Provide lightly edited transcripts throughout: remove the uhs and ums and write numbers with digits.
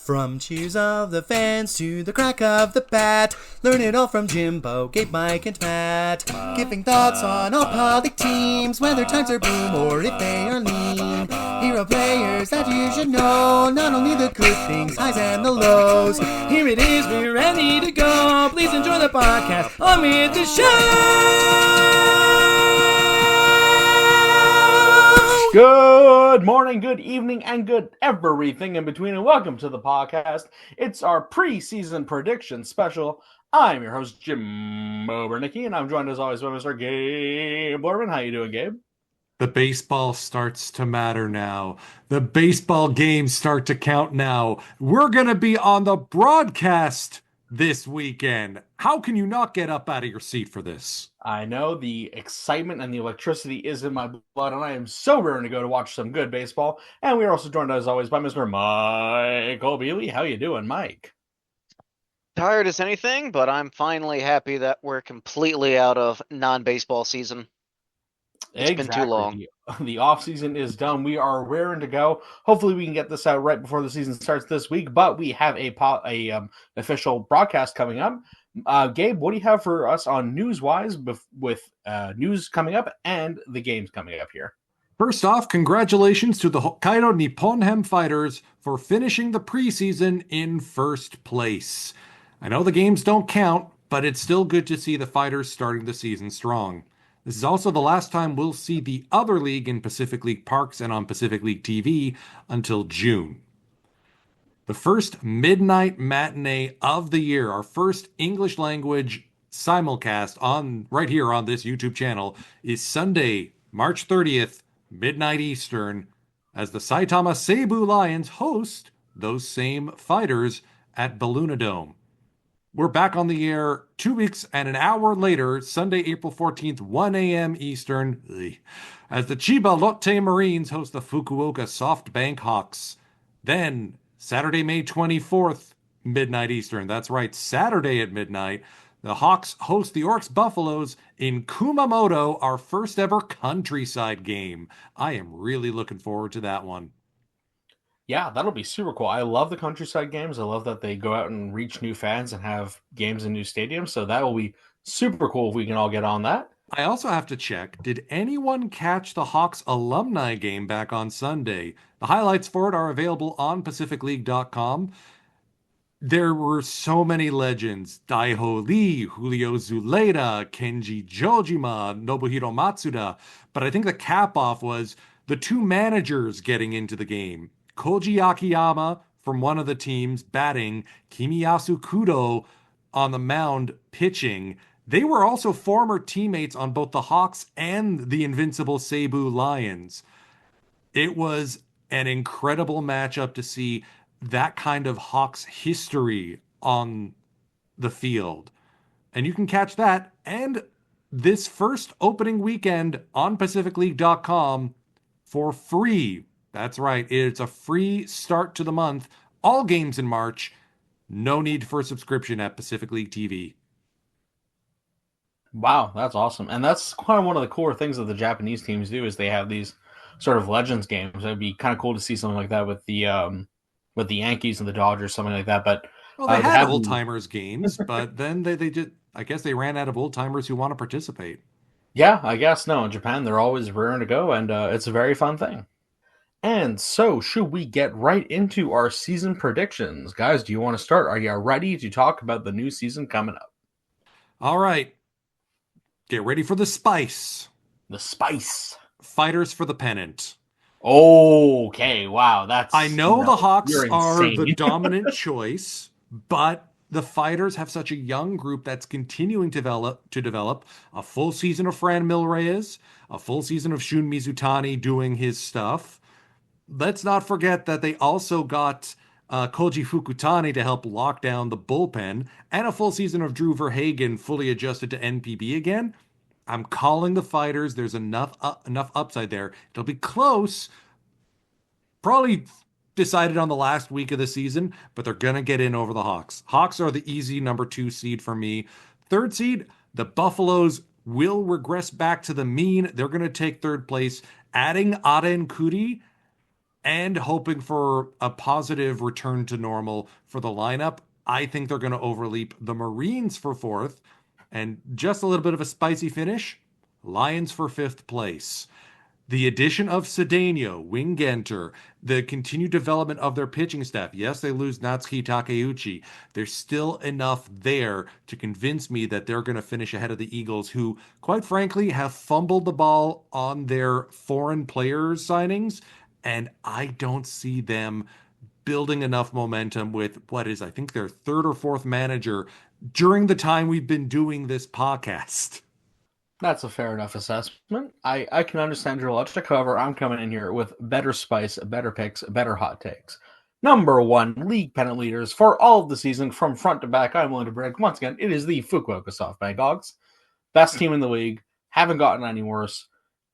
From cheers of the fans to the crack of the bat, learn it all from Jimbo, Gabe, Mike, and Matt. Giving thoughts on all public teams, whether times are boom or if they are lean. Hero players that you should know, not only the good things, highs and the lows. Here it is, we're ready to go. Please enjoy the podcast. On with the show. Good morning, good evening, and good everything in between, and welcome to the podcast. It's our preseason prediction special. I'm your host, Jim Obernicki, and I'm joined as always by Mr. Gabe Borman. How you doing, Gabe? The baseball starts to matter now. The baseball games start to count now. We're going to be on the broadcast this weekend. How can you not get up out of your seat for this? I know the excitement and the electricity is in my blood, and I am so raring to go to watch some good baseball. And we are also joined, as always, by Mr. Michael Bealey. How you doing, Mike? Tired as anything, but I'm finally happy that we're completely out of non-baseball season. It's been too long. The off-season is done. We are raring to go. Hopefully we can get this out right before the season starts this week, but we have a official broadcast coming up. Gabe, what do you have for us on news-wise with news coming up and the games coming up here? First off, congratulations to the Hokkaido Nipponhem Fighters for finishing the preseason in first place. I know the games don't count, but it's still good to see the Fighters starting the season strong. This is also the last time we'll see the other league in Pacific League Parks and on Pacific League TV until June. The first midnight matinee of the year, our first English language simulcast right here on this YouTube channel, is Sunday, March 30th, midnight Eastern, as the Saitama Seibu Lions host those same Fighters at Belluna Dome. We're back on the air 2 weeks and an hour later, Sunday, April 14th, 1 a.m. Eastern, as the Chiba Lotte Marines host the Fukuoka SoftBank Hawks. Then, Saturday, May 24th, midnight Eastern. That's right, Saturday at midnight. The Hawks host the Orcs Buffaloes in Kumamoto, our first ever countryside game. I am really looking forward to that one. Yeah, that'll be super cool. I love the countryside games. I love that they go out and reach new fans and have games in new stadiums. So that will be super cool if we can all get on that. I also have to check, did anyone catch the Hawks alumni game back on Sunday? The highlights for it are available on PacificLeague.com. There were so many legends. Daiho Lee, Julio Zuleta, Kenji Jojima, Nobuhiro Matsuda. But I think the cap-off was the two managers getting into the game. Koji Akiyama from one of the teams batting, Kimiyasu Kudo on the mound pitching. They were also former teammates on both the Hawks and the invincible Seibu Lions. It was an incredible matchup to see that kind of Hawks history on the field. And you can catch that and this first opening weekend on PacificLeague.com for free. That's right. It's a free start to the month. All games in March. No need for a subscription at Pacific League TV. Wow, that's awesome. And that's kind of one of the cooler things that the Japanese teams do is they have these sort of legends games. It'd be kind of cool to see something like that with the Yankees and the Dodgers, something like that. But well, they had old-timers games, but then they just, I guess they ran out of old-timers who want to participate. Yeah, I guess. No, in Japan, they're always raring to go, and it's a very fun thing. And so, should we get right into our season predictions? Guys, do you want to start? Are you ready to talk about the new season coming up? All right. Get ready for the spice. The spice. Fighters for the pennant. Okay, wow. I know the Hawks are insane. the dominant choice, but the Fighters have such a young group that's continuing to develop a full season of Fran Milreyes, a full season of Shun Mizutani doing his stuff. Let's not forget that they also got Koji Fukutani to help lock down the bullpen and a full season of Drew Verhagen fully adjusted to NPB again. I'm calling the Fighters. There's enough upside there. It'll be close. Probably decided on the last week of the season, but they're going to get in over the Hawks. Hawks are the easy number 2 seed for me. 3rd seed, the Buffaloes will regress back to the mean. They're going to take 3rd place, adding Aren Kuri and hoping for a positive return to normal for the lineup, I think they're going to overleap the Marines for fourth. And just a little bit of a spicy finish, Lions for fifth place. The addition of Cedeno, Wingenter, the continued development of their pitching staff. Yes, they lose Natsuki Takeuchi. There's still enough there to convince me that they're going to finish ahead of the Eagles, who, quite frankly, have fumbled the ball on their foreign players signings. And I don't see them building enough momentum with what is, I think, their third or fourth manager during the time we've been doing this podcast. That's a fair enough assessment. I can understand your logic. However, I'm coming in here with better spice, better picks, better hot takes. Number one, league pennant leaders for all of the season from front to back. I'm willing to break. Once again, it is the Fukuoka SoftBank Hogs. Best team in the league. Haven't gotten any worse.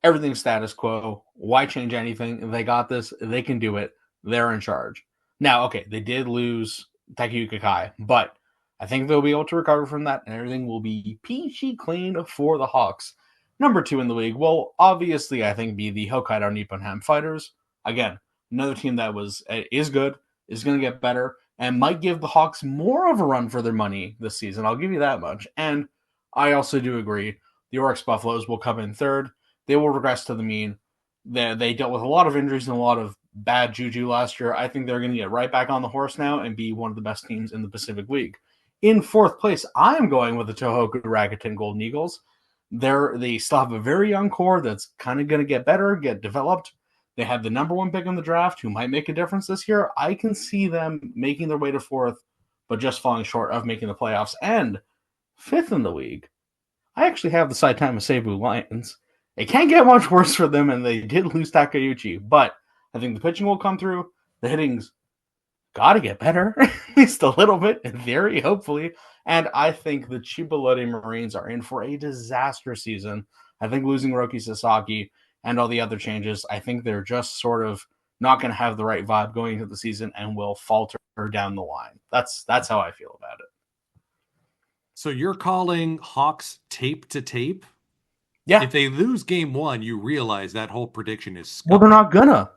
Everything's status quo. Why change anything? They got this. They can do it. They're in charge. Now, okay, they did lose Takayuki Kai, but I think they'll be able to recover from that, and everything will be peachy clean for the Hawks. Number two in the league will obviously, I think, be the Hokkaido Nippon Ham Fighters. Again, another team that is good, is going to get better, and might give the Hawks more of a run for their money this season. I'll give you that much. And I also do agree the Oryx Buffaloes will come in third. They will regress to the mean. They dealt with a lot of injuries and a lot of bad juju last year. I think they're going to get right back on the horse now and be one of the best teams in the Pacific League. In fourth place, I'm going with the Tohoku Rakuten Golden Eagles. They still have a very young core that's kind of going to get better, get developed. They have the number one pick in the draft who might make a difference this year. I can see them making their way to fourth, but just falling short of making the playoffs. And fifth in the league, I actually have the Saitama Seibu Lions. It can't get much worse for them, and they did lose Takeuchi, but I think the pitching will come through. The hitting's got to get better, at least a little bit, in theory, hopefully. And I think the Chiba-Lotte Marines are in for a disaster season. I think losing Roki Sasaki and all the other changes, I think they're just sort of not going to have the right vibe going into the season and will falter down the line. That's how I feel about it. So you're calling Hawks tape to tape? Yeah. If they lose game one, you realize that whole prediction is scum. Well, they're not gonna.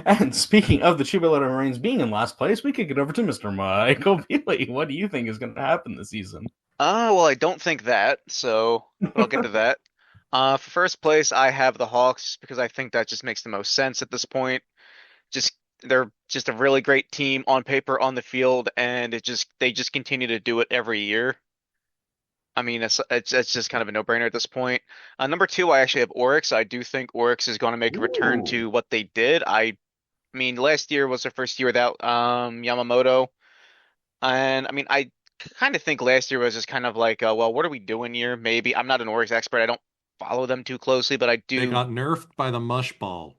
And speaking of the Chiba-Lotte Marines being in last place, we could get over to Mr. Michael Beasley. What do you think is going to happen this season? Well, I don't think that, so I'll get to that. For first place, I have the Hawks because I think that just makes the most sense at this point. They're just a really great team on paper, on the field, and they just continue to do it every year. I mean, it's just kind of a no-brainer at this point. Number two, I actually have Oryx. I do think Oryx is going to make a return to what they did. I mean, last year was their first year without Yamamoto. And I mean, I kind of think last year was just kind of like, well, what are we doing here? Maybe. I'm not an Oryx expert. I don't follow them too closely, but I do. They got nerfed by the mush ball.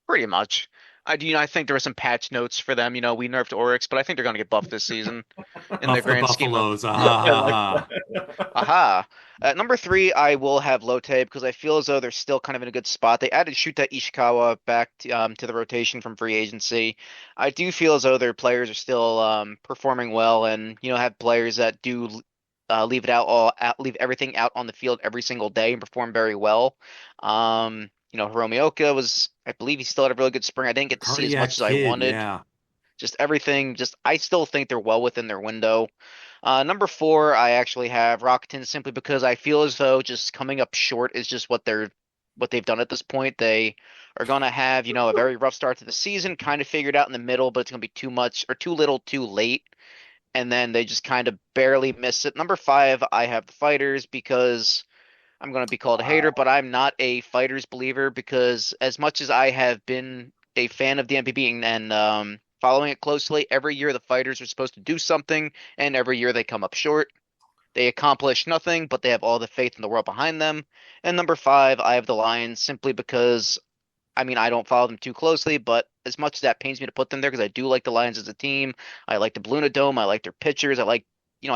Pretty much. I think there were some patch notes for them. We nerfed Oryx, but I think they're going to get buffed this season in the grand scheme of. Aha. At number three, I will have Lotte because I feel as though they're still kind of in a good spot. They added Shuta Ishikawa back to the rotation from free agency. I do feel as though their players are still performing well, and have players that do leave everything out on the field every single day and perform very well. Hiromioka was, I believe he still had a really good spring. I didn't get to see as much as I wanted. Yeah. Just everything, I still think they're well within their window. Number four, I actually have Rakuten simply because I feel as though just coming up short is just what they've done at this point. They are going to have, a very rough start to the season, kind of figured out in the middle, but it's going to be too much or too little too late. And then they just kind of barely miss it. Number five, I have the Fighters because I'm going to be called a hater, but I'm not a Fighters believer because as much as I have been a fan of the NPB and following it closely, every year the Fighters are supposed to do something, and every year they come up short. They accomplish nothing, but they have all the faith in the world behind them. And number five, I have the Lions simply because, I don't follow them too closely, but as much as that pains me to put them there because I do like the Lions as a team. I like the Balloon Dome. I like their pitchers. I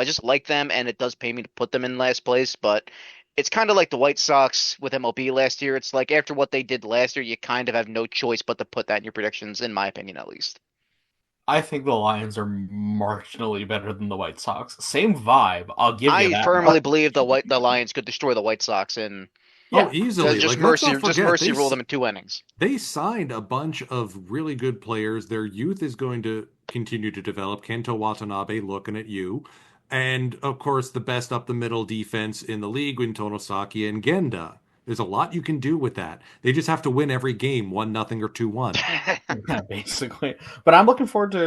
just like them, and it does pain me to put them in last place, but it's kind of like the White Sox with MLB last year. It's like after what they did last year, you kind of have no choice but to put that in your predictions, in my opinion, at least. I think the Lions are marginally better than the White Sox. Same vibe. I'll give you that. I firmly believe the Lions could destroy the White Sox in Yeah. Oh, easily. Just Like, let's mercy, not just forget, mercy rule them in 2 innings. they signed a bunch of really good players. Their youth is going to continue to develop. Kento Watanabe looking at you. And, of course, the best up the middle defense in the league in Tonosaki and Genda. There's a lot you can do with that. They just have to win every game 1-0 or 2-1. Yeah, basically. But I'm looking forward to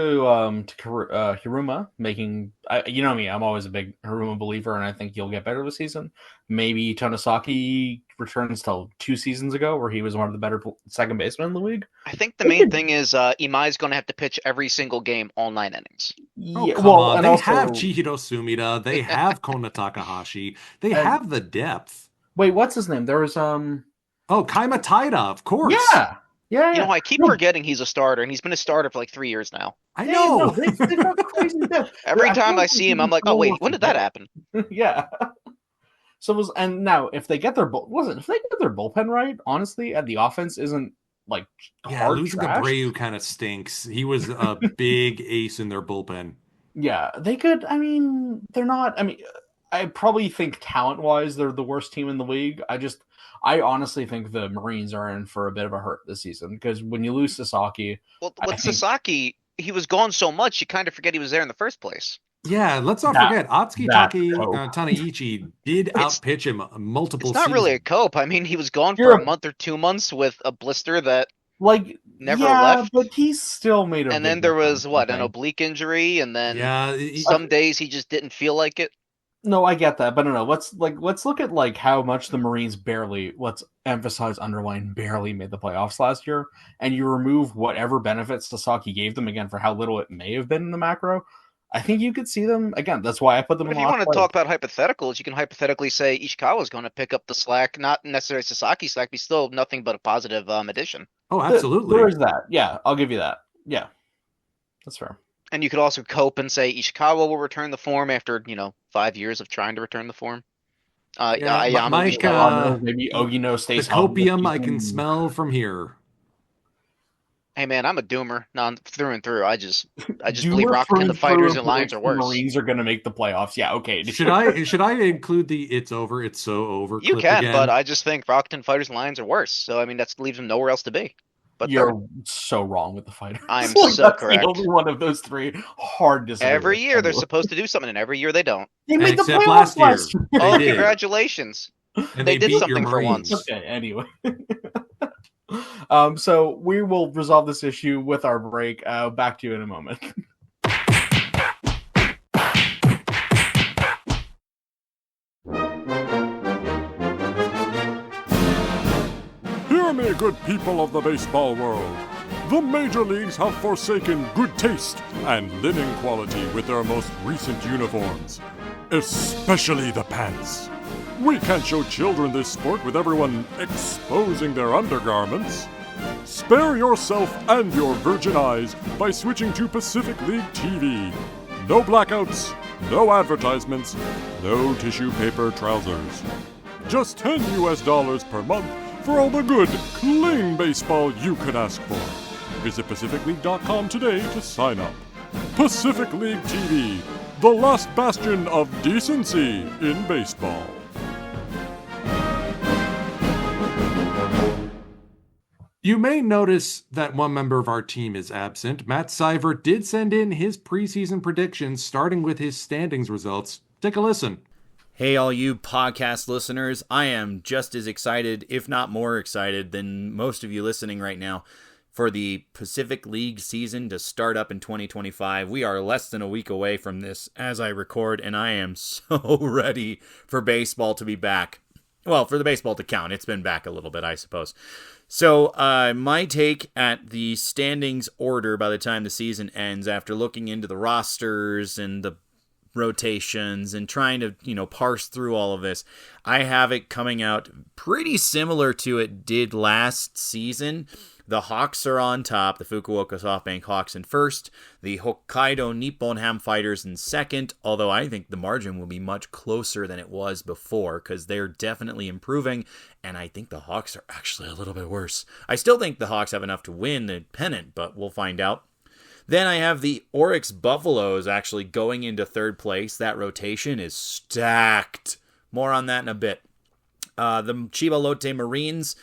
Hiruma making. You know me, I'm always a big Hiruma believer, and I think he'll get better this season. Maybe Tonosaki returns to 2 seasons ago, where he was one of the better second basemen in the league. I think the main thing is Imai's going to have to pitch every single game, all 9 innings. Oh, come on. They have Chihiro Sumida. They have Kona Takahashi. They have the depth. Wait, what's his name? There was Oh, Kaima Taida, of course. Yeah. You know, I keep forgetting he's a starter, and he's been a starter for like 3 years now. I know. They've got crazy depth. Every time I see him, I'm like, oh wait, when did that happen? Yeah. So and now if they get their bullpen right, honestly, and the offense isn't like losing Abreu kind of stinks. He was a big ace in their bullpen. Yeah, they could. I mean, they're not. I mean, I probably think talent-wise, they're the worst team in the league. I honestly think the Marines are in for a bit of a hurt this season because when you lose Sasaki, Sasaki, he was gone so much you kind of forget he was there in the first place. Yeah, let's not forget Atsuki Taneichi did outpitch him multiple. It's not seasons. really a cope. I mean, he was gone for a month or 2 months with a blister that never left. But he still made a. And then there was an oblique injury, and then some days he just didn't feel like it. No, I get that, but no. Let's look at how much the Marines barely. Let's emphasize underline barely made the playoffs last year, and you remove whatever benefits Sasaki gave them again for how little it may have been in the macro. I think you could see them again. That's why I put them. But if you want to talk about hypotheticals, you can hypothetically say Ishikawa is going to pick up the slack, not necessarily Sasaki's slack, but still nothing but a positive addition. Oh, absolutely. There is that. Yeah, I'll give you that. Yeah, that's fair. And you could also cope and say Ishikawa will return the form after 5 years of trying to return the form. Mike, maybe Ogino stays the copium I can smell from here. Hey man, I'm a doomer, through and through. I just believe Rockton, the Fighters, and Lions are worse. The Marines are going to make the playoffs. Yeah, okay. Should I include the "It's over, it's so over"? You can, again? but I just think Rockton, Fighters, and Lions are worse. So I mean, that leaves them nowhere else to be. But you're so wrong with the Fighters. I'm so correct. The only one of those three. Hard disagree. Every year they're supposed to do something, and every year they don't. They made the playoffs last year. Oh, congratulations! They did something for once. Okay, anyway. So we will resolve this issue with our break. Back to you in a moment. Hear me, good people of the baseball world. The major leagues have forsaken good taste and living quality with their most recent uniforms, especially the pants. We can't show children this sport with everyone exposing their undergarments. Spare yourself and your virgin eyes by switching to Pacific League TV. No blackouts, no advertisements, no tissue paper trousers. Just $10 per month for all the good, clean baseball you could ask for. Visit PacificLeague.com today to sign up. Pacific League TV, the last bastion of decency in baseball. You may notice that one member of our team is absent. Matt Seivert did send in his preseason predictions, starting with his standings results. Take a listen. Hey, all you podcast listeners. I am just as excited, if not more excited, than most of you listening right now for the Pacific League season to start up in 2025. We are less than a week away from this as I record, and I am so ready for baseball to be back. Well, for the baseball to count. It's been back a little bit, I suppose. So, my take at the standings order by the time the season ends, after looking into the rosters and the rotations and trying to, parse through all of this, I have it coming out pretty similar to it did last season. The Hawks are on top, the Fukuoka SoftBank Hawks in first, the Hokkaido Nippon Ham Fighters in second, although I think the margin will be much closer than it was before because they're definitely improving, and I think the Hawks are actually a little bit worse. I still think the Hawks have enough to win the pennant, but we'll find out. Then I have the Oryx Buffaloes actually going into third place. That rotation is stacked. More on that in a bit. The Chiba Lotte Marines.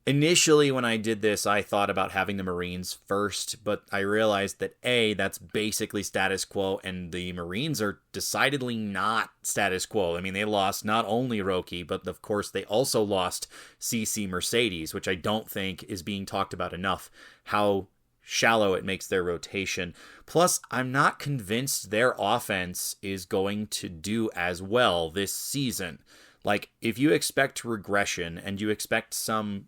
Initially, when I did this, I thought about having the Marines first, but I realized that A, that's basically status quo, and the Marines are decidedly not status quo. I mean, they lost not only Roki, but of course they also lost CC Mercedes, which I don't think is being talked about enough, how shallow it makes their rotation. Plus, I'm not convinced their offense is going to do as well this season. Like, if you expect regression and you expect some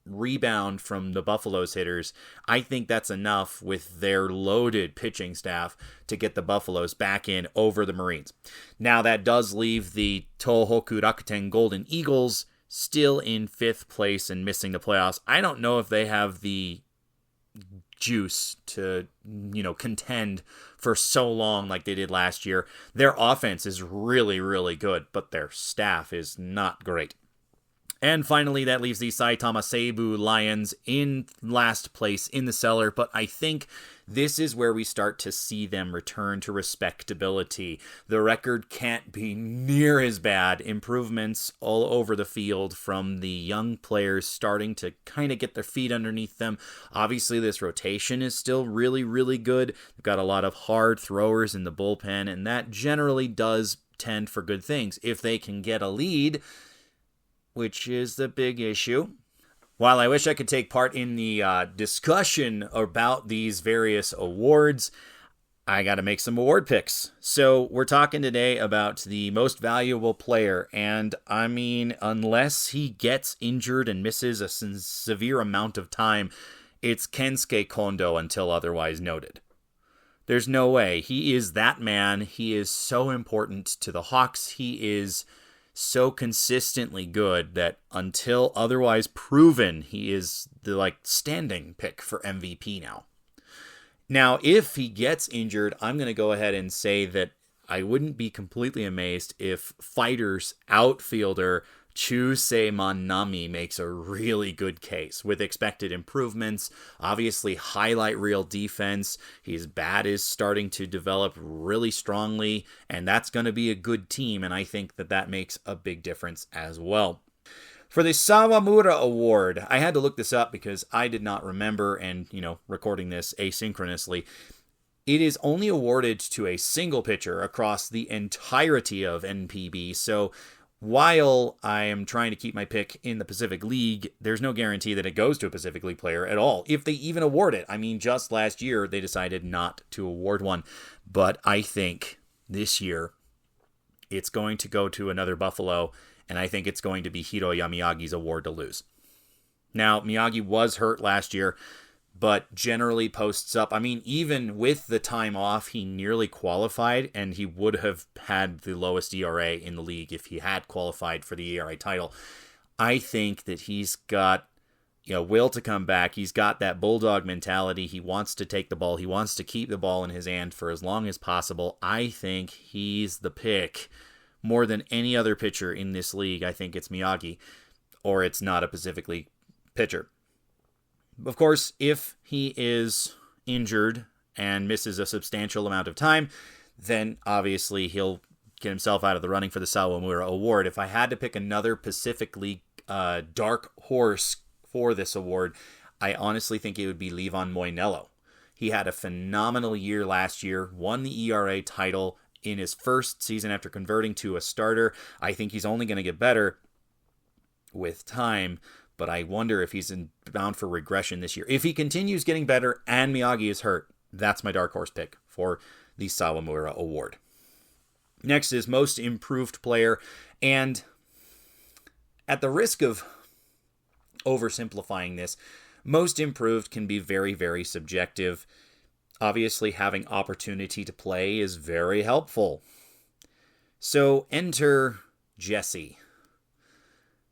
rebound from the Buffaloes hitters, I think that's enough with their loaded pitching staff to get the Buffaloes back in over the Marines. Now, that does leave the Tohoku Rakuten Golden Eagles still in 5th place and missing the playoffs. I don't know if they have the juice to, contend for so long like they did last year. Their offense is really, really good, but their staff is not great. And finally, that leaves the Saitama Seibu Lions in last place in the cellar, but I think this is where we start to see them return to respectability. The record can't be near as bad. Improvements all over the field from the young players starting to kind of get their feet underneath them. Obviously, this rotation is still really, really good. They've got a lot of hard throwers in the bullpen, and that generally does tend for good things. If they can get a lead, which is the big issue. While I wish I could take part in the discussion about these various awards, I got to make some award picks. So we're talking today about the most valuable player, and I mean, unless he gets injured and misses a severe amount of time, it's Kensuke Kondo until otherwise noted. There's no way. He is that man. He is so important to the Hawks. He is so consistently good that until otherwise proven, he is the standing pick for MVP now. Now, if he gets injured, I'm going to go ahead and say that I wouldn't be completely amazed if Fighters outfielder Chusei Manami makes a really good case with expected improvements. Obviously, highlight reel defense. His bat is starting to develop really strongly, and that's going to be a good team, and I think that makes a big difference as well. For the Sawamura Award, I had to look this up because I did not remember, and, recording this asynchronously. It is only awarded to a single pitcher across the entirety of NPB, so while I am trying to keep my pick in the Pacific League, there's no guarantee that it goes to a Pacific League player at all, if they even award it. I mean, just last year, they decided not to award one. But I think this year, it's going to go to another Buffalo, and I think it's going to be Hiroya Miyagi's award to lose. Now, Miyagi was hurt last year, but generally posts up. I mean, even with the time off, he nearly qualified, and he would have had the lowest ERA in the league if he had qualified for the ERA title. I think that he's got will to come back. He's got that bulldog mentality. He wants to take the ball. He wants to keep the ball in his hand for as long as possible. I think he's the pick more than any other pitcher in this league. I think it's Miyagi, or it's not a Pacific League pitcher. Of course, if he is injured and misses a substantial amount of time, then obviously he'll get himself out of the running for the Sawamura Award. If I had to pick another Pacific League dark horse for this award, I honestly think it would be Levon Moinello. He had a phenomenal year last year, won the ERA title in his first season after converting to a starter. I think he's only going to get better with time, but I wonder if he's bound for regression this year. If he continues getting better and Miyagi is hurt, that's my dark horse pick for the Sawamura Award. Next is Most Improved Player, and at the risk of oversimplifying this, Most Improved can be very, very subjective. Obviously, having opportunity to play is very helpful. So enter Jesse.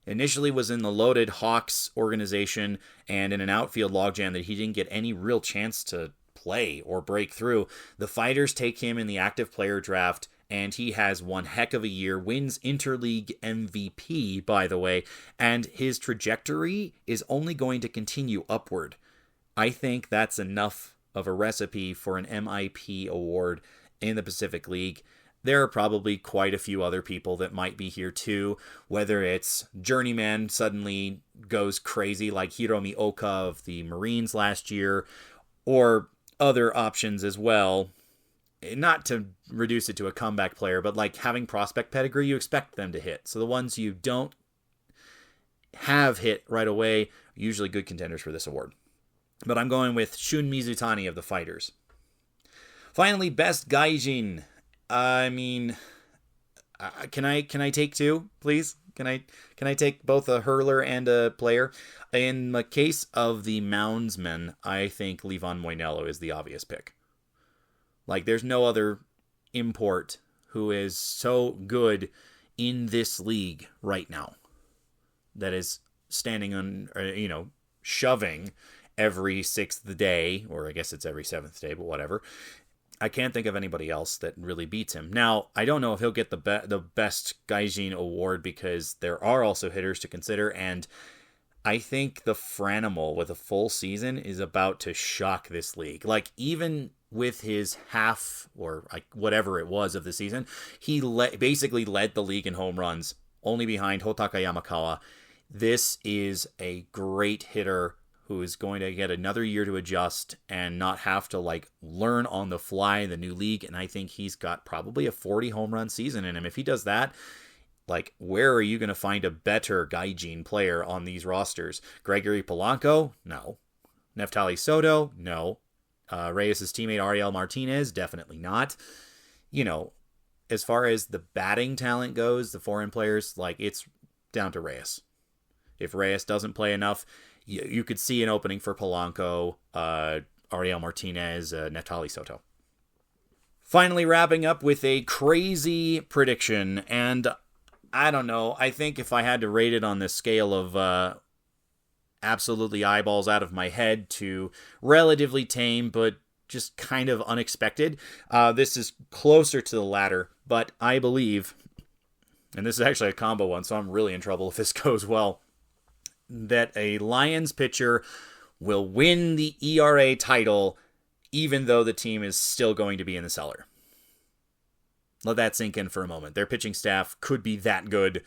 Initially was in the loaded Hawks organization and in an outfield logjam that he didn't get any real chance to play or break through. The Fighters take him in the active player draft, and he has one heck of a year, wins Interleague MVP, by the way, and his trajectory is only going to continue upward. I think that's enough of a recipe for an MIP award in the Pacific League. there are probably quite a few other people that might be here too, whether it's Journeyman suddenly goes crazy like Hiromi Oka of the Marines last year, or other options as well. Not to reduce it to a comeback player, but like having prospect pedigree, you expect them to hit. So the ones you don't have hit right away are usually good contenders for this award. But I'm going with Shun Mizutani of the Fighters. Finally, Best Gaijin. I mean, can I take two, please? Can I take both a hurler and a player? In the case of the Moundsman, I think Levon Moinello is the obvious pick. Like, there's no other import who is so good in this league right now that is standing on, shoving every sixth day, or I guess it's every seventh day, but whatever. I can't think of anybody else that really beats him. Now, I don't know if he'll get the Best Gaijin award because there are also hitters to consider, and I think the Franimal with a full season is about to shock this league. Like, even with his half or like whatever it was of the season, he basically led the league in home runs, only behind Hotaka Yamakawa. This is a great hitter who is going to get another year to adjust and not have to like learn on the fly in the new league. And I think he's got probably a 40 home run season in him. If he does that, like, where are you going to find a better Gaijin player on these rosters? Gregory Polanco? No. Neftali Soto? No. Reyes' teammate Ariel Martinez? Definitely not. As far as the batting talent goes, the foreign players, like, it's down to Reyes. If Reyes doesn't play enough, you could see an opening for Polanco, Ariel Martinez, Neftali Soto. Finally, wrapping up with a crazy prediction, and I don't know, I think if I had to rate it on the scale of absolutely eyeballs out of my head to relatively tame but just kind of unexpected, this is closer to the latter, but I believe, and this is actually a combo one, so I'm really in trouble if this goes well, that a Lions pitcher will win the ERA title even though the team is still going to be in the cellar. Let that sink in for a moment. Their pitching staff could be that good.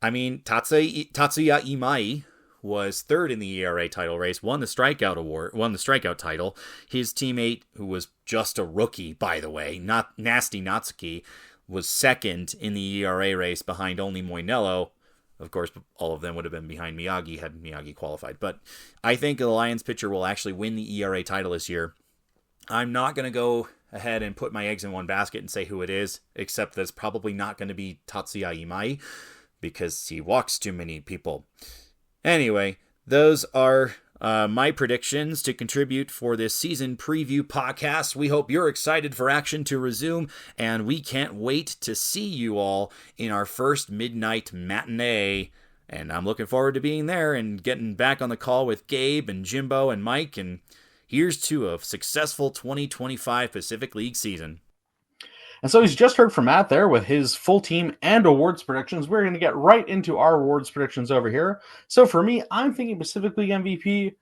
I mean, Tatsuya Imai was third in the ERA title race, won the strikeout title. His teammate, who was just a rookie, by the way, not Nasty Natsuki, was second in the ERA race behind only Moinello. Of course, all of them would have been behind Miyagi had Miyagi qualified. But I think the Lions pitcher will actually win the ERA title this year. I'm not going to go ahead and put my eggs in one basket and say who it is, except that it's probably not going to be Tatsuya Imai because he walks too many people. Anyway, those are my predictions to contribute for this season preview podcast. We hope you're excited for action to resume, and we can't wait to see you all in our first midnight matinee. And I'm looking forward to being there and getting back on the call with Gabe and Jimbo and Mike. And here's to a successful 2025 Pacific League season. And so he's just heard from Matt there with his full team and awards predictions. We're going to get right into our awards predictions over here. So for me, I'm thinking Pacific League MVP.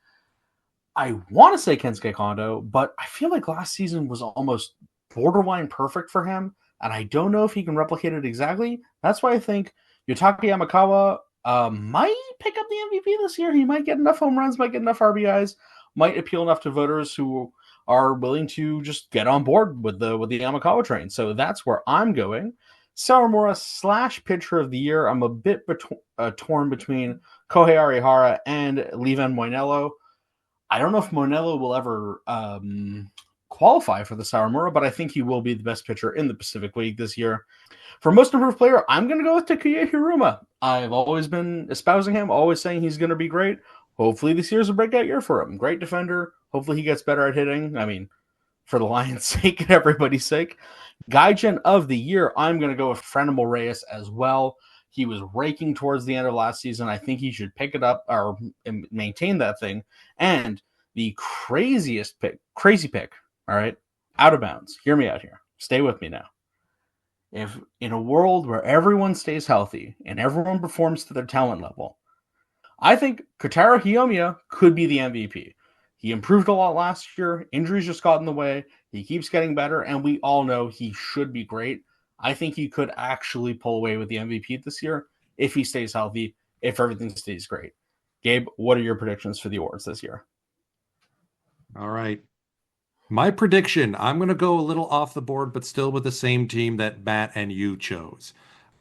I want to say Kensuke Kondo, but I feel like last season was almost borderline perfect for him, and I don't know if he can replicate it exactly. That's why I think Yutaka Yamakawa might pick up the MVP this year. He might get enough home runs, might get enough RBIs, might appeal enough to voters who are willing to just get on board with the Yamakawa train. So that's where I'm going. Sawamura / pitcher of the year. I'm a bit torn between Kohei Arihara and Levon Moinello. I don't know if Moinello will ever qualify for the Sawamura, but I think he will be the best pitcher in the Pacific League this year. For most improved player, I'm going to go with Takuya Hiruma. I've always been espousing him, always saying he's going to be great. Hopefully this year's a breakout year for him. Great defender. Hopefully he gets better at hitting. I mean, for the Lions' sake and everybody's sake. Gaijin of the year, I'm going to go with Franimal Reyes as well. He was raking towards the end of last season. I think he should pick it up or maintain that thing. And the crazy pick, all right, out of bounds. Hear me out here. Stay with me now. If in a world where everyone stays healthy and everyone performs to their talent level, I think Kotaro Hiyomiya could be the MVP. He improved a lot last year. Injuries just got in the way. He keeps getting better, and we all know he should be great. I think he could actually pull away with the MVP this year if he stays healthy, if everything stays great. Gabe, what are your predictions for the awards this year? All right. My prediction, I'm going to go a little off the board, but still with the same team that Matt and you chose.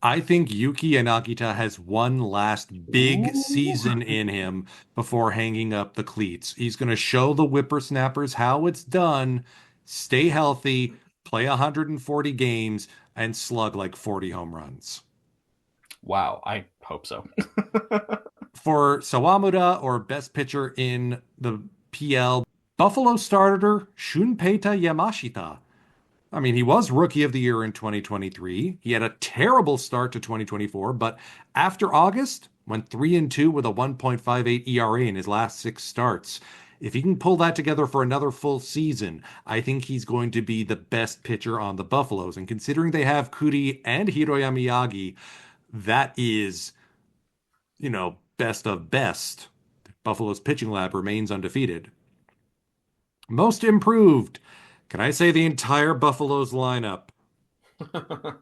I think Yuki Yanagita has one last big season in him before hanging up the cleats. He's going to show the whippersnappers how it's done, stay healthy, play 140 games, and slug like 40 home runs. Wow, I hope so. For Sawamura or best pitcher in the PL, Buffalo starter Shunpeita Yamashita. I mean, he was Rookie of the Year in 2023. He had a terrible start to 2024, but after August, went 3-2 with a 1.58 ERA in his last 6 starts. If he can pull that together for another full season, I think he's going to be the best pitcher on the Buffaloes. And considering they have Kuri and Hiroya Miyagi, that is, best of best. Buffalo's pitching lab remains undefeated. Most improved. Can I say the entire Buffaloes lineup?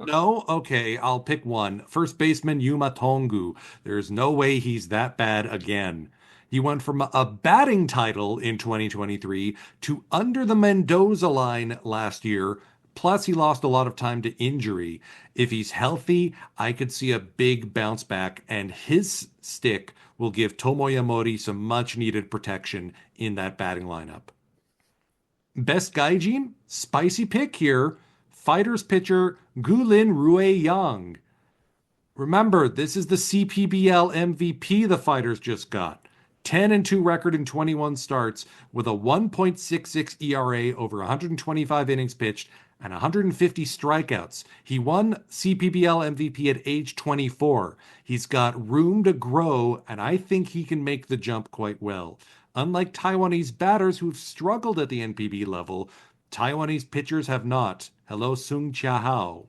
No? Okay, I'll pick one. First baseman Yuma Tongu. There's no way he's that bad again. He went from a batting title in 2023 to under the Mendoza line last year. Plus, he lost a lot of time to injury. If he's healthy, I could see a big bounce back, and his stick will give Tomoya Mori some much needed protection in that batting lineup. Best Gaijin, spicy pick here. Fighters pitcher Gulin Rue Yang. Remember, this is the CPBL MVP the Fighters just got. 10-2 record in 21 starts with a 1.66 ERA over 125 innings pitched and 150 strikeouts. He won CPBL MVP at age 24. He's got room to grow, and I think he can make the jump quite well. Unlike Taiwanese batters who've struggled at the NPB level, Taiwanese pitchers have not. Hello, Sung Chia Hao.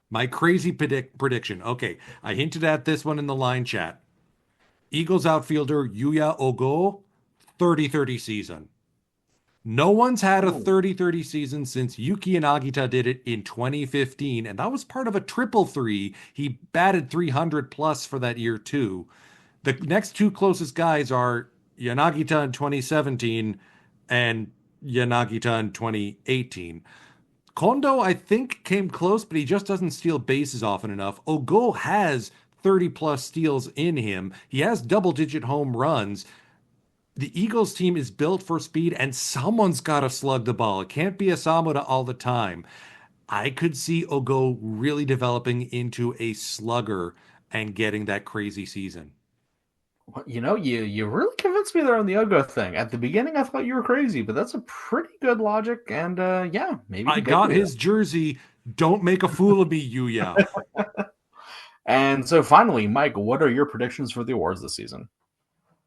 My crazy prediction. Okay, I hinted at this one in the line chat. Eagles outfielder Yuya Ogo, 30-30 season. No one's had a 30-30 season since Yuki Yanagita did it in 2015, and that was part of a triple three. He batted 300 plus for that year too. The next two closest guys are Yanagita in 2017 and Yanagita in 2018. Kondo, I think, came close, but he just doesn't steal bases often enough. Ogo has 30-plus steals in him. He has double-digit home runs. The Eagles team is built for speed, and someone's got to slug the ball. It can't be Asamura all the time. I could see Ogo really developing into a slugger and getting that crazy season. You really convinced me there on the Ogo thing. At the beginning, I thought you were crazy, but that's a pretty good logic. And maybe I got his jersey. Don't make a fool of me, Yuya. And so finally, Mike, what are your predictions for the awards this season?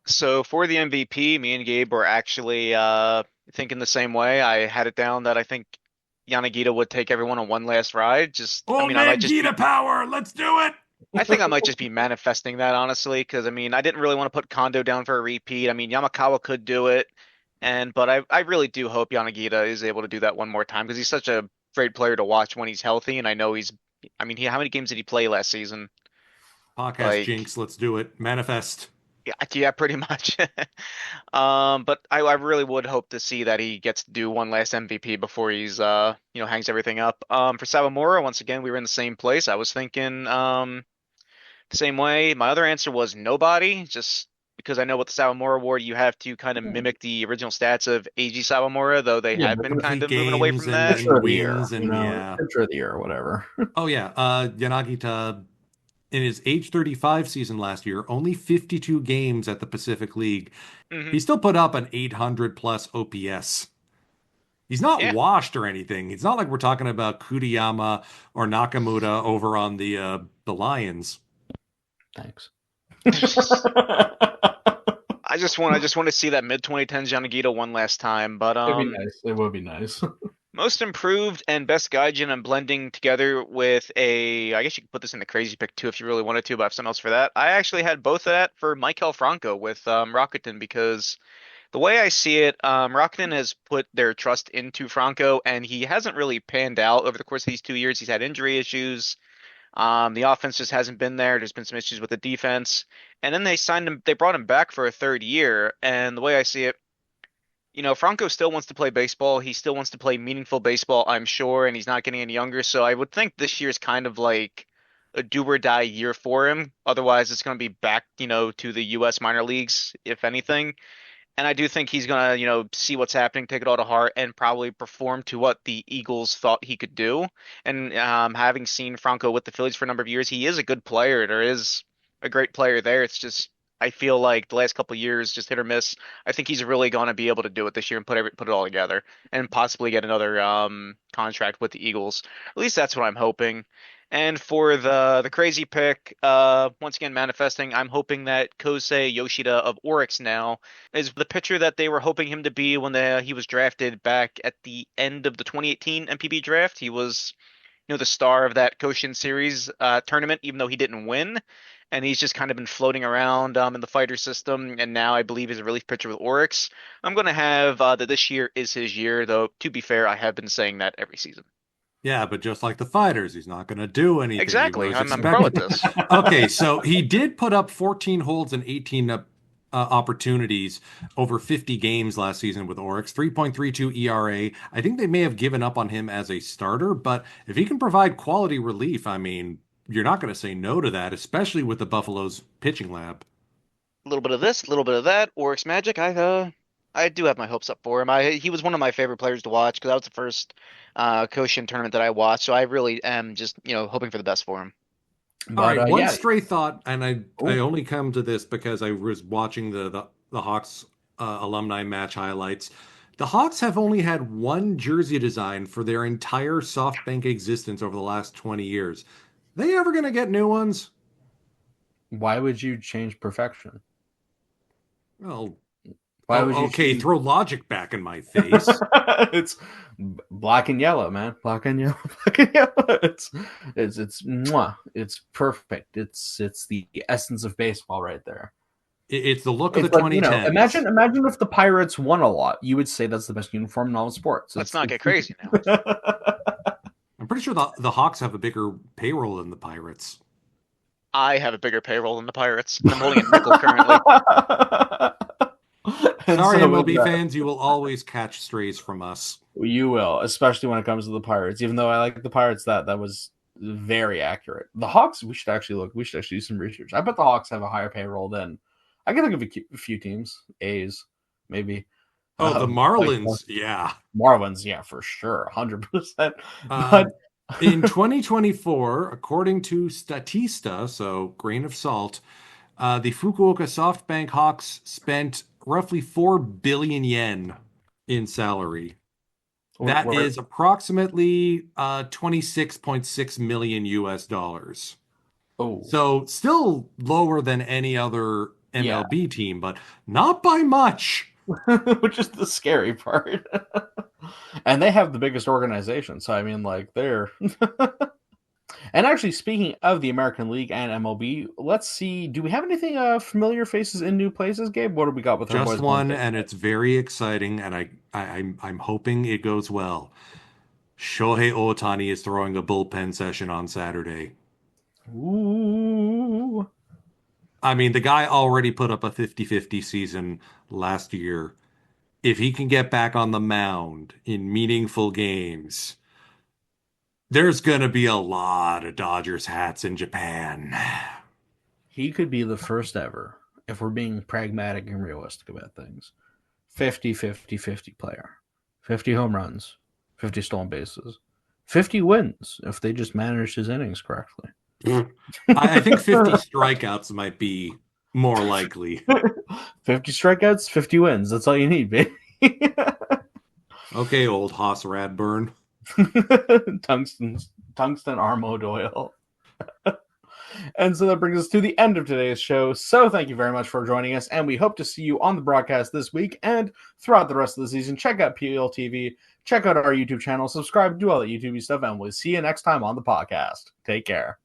So for the MVP, me and Gabe were actually thinking the same way. I had it down that I think Yanagita would take everyone on one last ride. I might just Gita power. Let's do it. I think I might just be manifesting that, honestly, because I didn't really want to put Kondo down for a repeat. Yamakawa could do it, but I really do hope Yanagita is able to do that one more time because he's such a great player to watch when he's healthy, and I know how many games did he play last season? Podcast jinx, let's do it. Manifest. Yeah, pretty much. But I really would hope to see that he gets to do one last MVP before he's hangs everything up. For Sawamura, once again, we were in the same place. I was thinking the same way. My other answer was nobody, just because I know with the Sawamura award you have to kind of mimic the original stats of Eiji Sawamura, though they have been kind of moving away from that. And wins and pitcher of the year or whatever. Oh yeah, Yanagita. In his age 35 season last year, only 52 games at the Pacific League. Mm-hmm. He still put up an 800 plus OPS. He's not washed or anything. It's not like we're talking about Kuriyama or Nakamura over on the Lions. Thanks. I just want to see that mid 2010s Yanagita one last time, but it'd be nice. It would be nice. Most improved and best Gaijin I'm blending together with I guess you could put this in the crazy pick too if you really wanted to, but I have something else for that. I actually had both of that for Michael Franco with Rakuten because The way I see it, Rakuten has put their trust into Franco, and he hasn't really panned out over the course of these 2 years. He's had injury issues. The offense just hasn't been there. There's been some issues with the defense. And then they signed him, they brought him back for a third year. And the way I see it, Franco still wants to play baseball. He still wants to play meaningful baseball, I'm sure, and he's not getting any younger. So I would think this year's kind of like a do or die year for him. Otherwise, it's going to be back, to the U.S. minor leagues, if anything. And I do think he's gonna, see what's happening, take it all to heart, and probably perform to what the Eagles thought he could do. And having seen Franco with the Phillies for a number of years, he is a good player. There is a great player there. It's just I feel like the last couple of years, just hit or miss. I think he's really gonna be able to do it this year and put it all together, and possibly get another contract with the Eagles. At least that's what I'm hoping. And for the crazy pick, once again manifesting, I'm hoping that Kosei Yoshida of Oryx now is the pitcher that they were hoping him to be when he was drafted back at the end of the 2018 MPB draft. He was, the star of that Koshin Series tournament, even though he didn't win. And he's just kind of been floating around in the fighter system, and now I believe he's a relief pitcher with Oryx. I'm going to have that this year is his year, though, to be fair, I have been saying that every season. Yeah, but just like the fighters, he's not going to do anything. Exactly. I'm pro at this. Okay, so he did put up 14 holds and 18 opportunities over 50 games last season with Oryx, 3.32 ERA. I think they may have given up on him as a starter, but if he can provide quality relief, I mean, you're not going to say no to that, especially with the Buffalo's pitching lab. A little bit of this, a little bit of that. Oryx Magic, I do have my hopes up for him. He was one of my favorite players to watch because that was the first Koshin tournament that I watched. So I really am just hoping for the best for him. All right, one stray thought, and I only come to this because I was watching the Hawks alumni match highlights. The Hawks have only had one jersey design for their entire SoftBank existence over the last 20 years. They ever going to get new ones? Why would you change perfection? Well, why would you throw logic back in my face. It's black and yellow, man. Black and yellow, black and yellow. It's mwah. It's perfect. It's the essence of baseball right there. It's the look of the 2010s. Imagine if the Pirates won a lot. You would say that's the best uniform in all of sports. Let's not get crazy now. I'm pretty sure the Hawks have a bigger payroll than the Pirates. I have a bigger payroll than the Pirates. I'm holding a nickel currently. Sorry, MLB fans, you will always catch strays from us. You will, especially when it comes to the Pirates. Even though I like the Pirates, that was very accurate. The Hawks, we should actually do some research. I bet the Hawks have a higher payroll than I can think of a few teams. A's, maybe. Oh, the Marlins, yeah. Marlins, yeah, for sure, 100%. But in 2024, according to Statista, so grain of salt, the Fukuoka SoftBank Hawks spent roughly 4 billion yen in salary. That is approximately 26.6 million US dollars. Oh, so still lower than any other MLB team, but not by much. Which is the scary part. And they have the biggest organization, so I mean, like, they're And actually, speaking of the American League and MLB, let's see, do we have anything familiar faces in new places, Gabe? What do we got with our boys? Just one, and it's very exciting, and I'm hoping it goes well. Shohei Ohtani is throwing a bullpen session on Saturday. Ooh. I mean, the guy already put up a 50-50 season last year. If he can get back on the mound in meaningful games, there's going to be a lot of Dodgers hats in Japan. He could be the first ever, if we're being pragmatic and realistic about things, 50-50-50 player. 50 home runs, 50 stolen bases, 50 wins if they just manage his innings correctly. I think 50 strikeouts might be more likely. 50 strikeouts, 50 wins. That's all you need, baby. Okay, old Hoss Radburn. Tungsten Armode oil. And so that brings us to the end of today's show. So thank you very much for joining us, and we hope to see you on the broadcast this week and throughout the rest of the season. Check out PLTV, check out our YouTube channel, subscribe, do all that YouTube stuff, and we'll see you next time on the podcast. Take care.